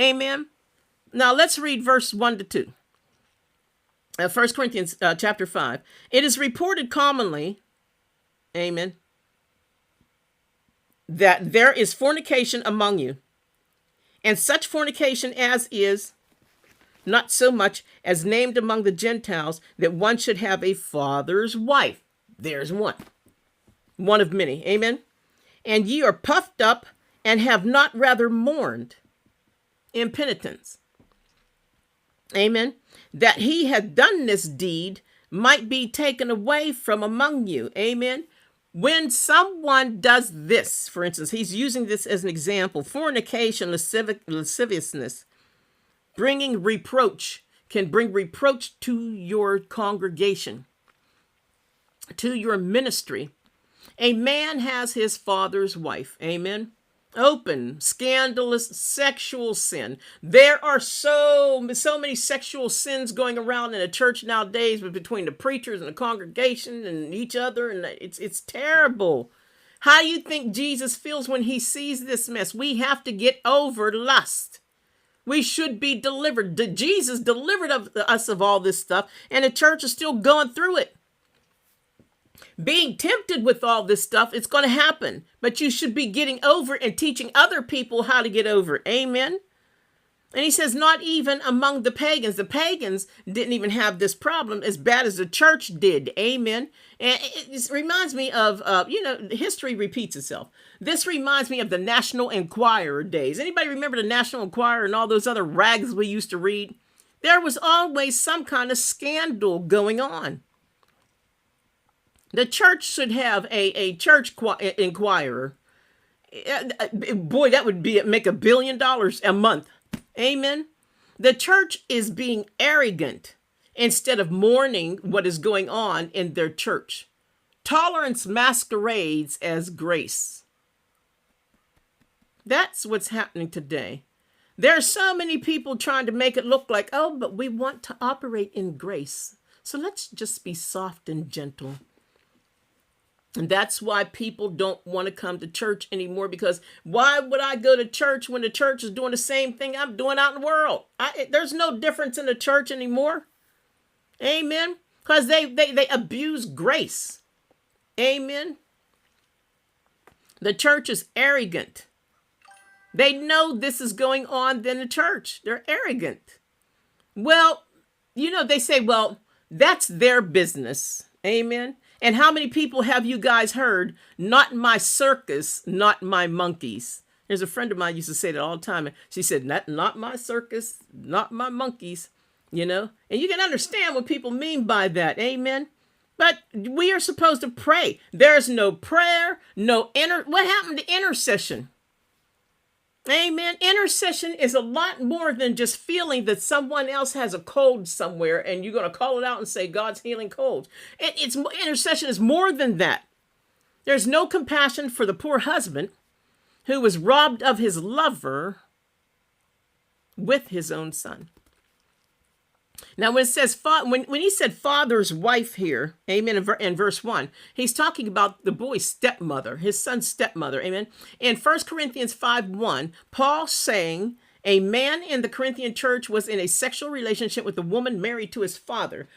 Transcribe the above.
Amen. Now let's read verse 1 to 2. 1 Corinthians chapter 5. It is reported commonly, amen, that there is fornication among you, and such fornication as is not so much as named among the Gentiles, that one should have a father's wife. There's one of many. Amen. And ye are puffed up and have not rather mourned impenitence. Amen. That he had done this deed might be taken away from among you. Amen. When someone does this, for instance, he's using this as an example, fornication, lasciviousness, bringing reproach, can bring reproach to your congregation, to your ministry. A man has his father's wife. Amen. Open, scandalous sexual sin. There are so many sexual sins going around in the church nowadays, between the preachers and the congregation and each other, and it's terrible. How do you think Jesus feels when he sees this mess? We have to get over lust. We should be delivered. Jesus delivered us of all this stuff, and the church is still going through it. Being tempted with all this stuff, it's going to happen. But you should be getting over and teaching other people how to get over it. Amen. And he says, not even among the pagans. The pagans didn't even have this problem as bad as the church did. Amen. And it reminds me of, history repeats itself. This reminds me of the National Enquirer days. Anybody remember the National Enquirer and all those other rags we used to read? There was always some kind of scandal going on. The church should have a church inquirer. Boy, that would make $1 billion a month. Amen. The church is being arrogant instead of mourning what is going on in their church. Tolerance masquerades as grace. That's what's happening today. There are so many people trying to make it look like, oh, but we want to operate in grace. So let's just be soft and gentle. And that's why people don't want to come to church anymore, because why would I go to church when the church is doing the same thing I'm doing out in the world? There's no difference in the church anymore. Amen. Because they abuse grace. Amen. The church is arrogant. They know this is going on in the church. They're arrogant. Well, they say, well, that's their business. Amen. And how many people have you guys heard, not my circus, not my monkeys? There's a friend of mine used to say that all the time. She said, not my circus, not my monkeys, And you can understand what people mean by that. Amen. But we are supposed to pray. There's no prayer, what happened to intercession? Amen. Intercession is a lot more than just feeling that someone else has a cold somewhere and you're going to call it out and say God's healing colds. Intercession is more than that. There's no compassion for the poor husband who was robbed of his lover with his own son. Now, when it says when he said father's wife here, amen, in verse 1, he's talking about the boy's stepmother, his son's stepmother, amen. In 1 Corinthians 5:1, Paul saying a man in the Corinthian church was in a sexual relationship with a woman married to his father.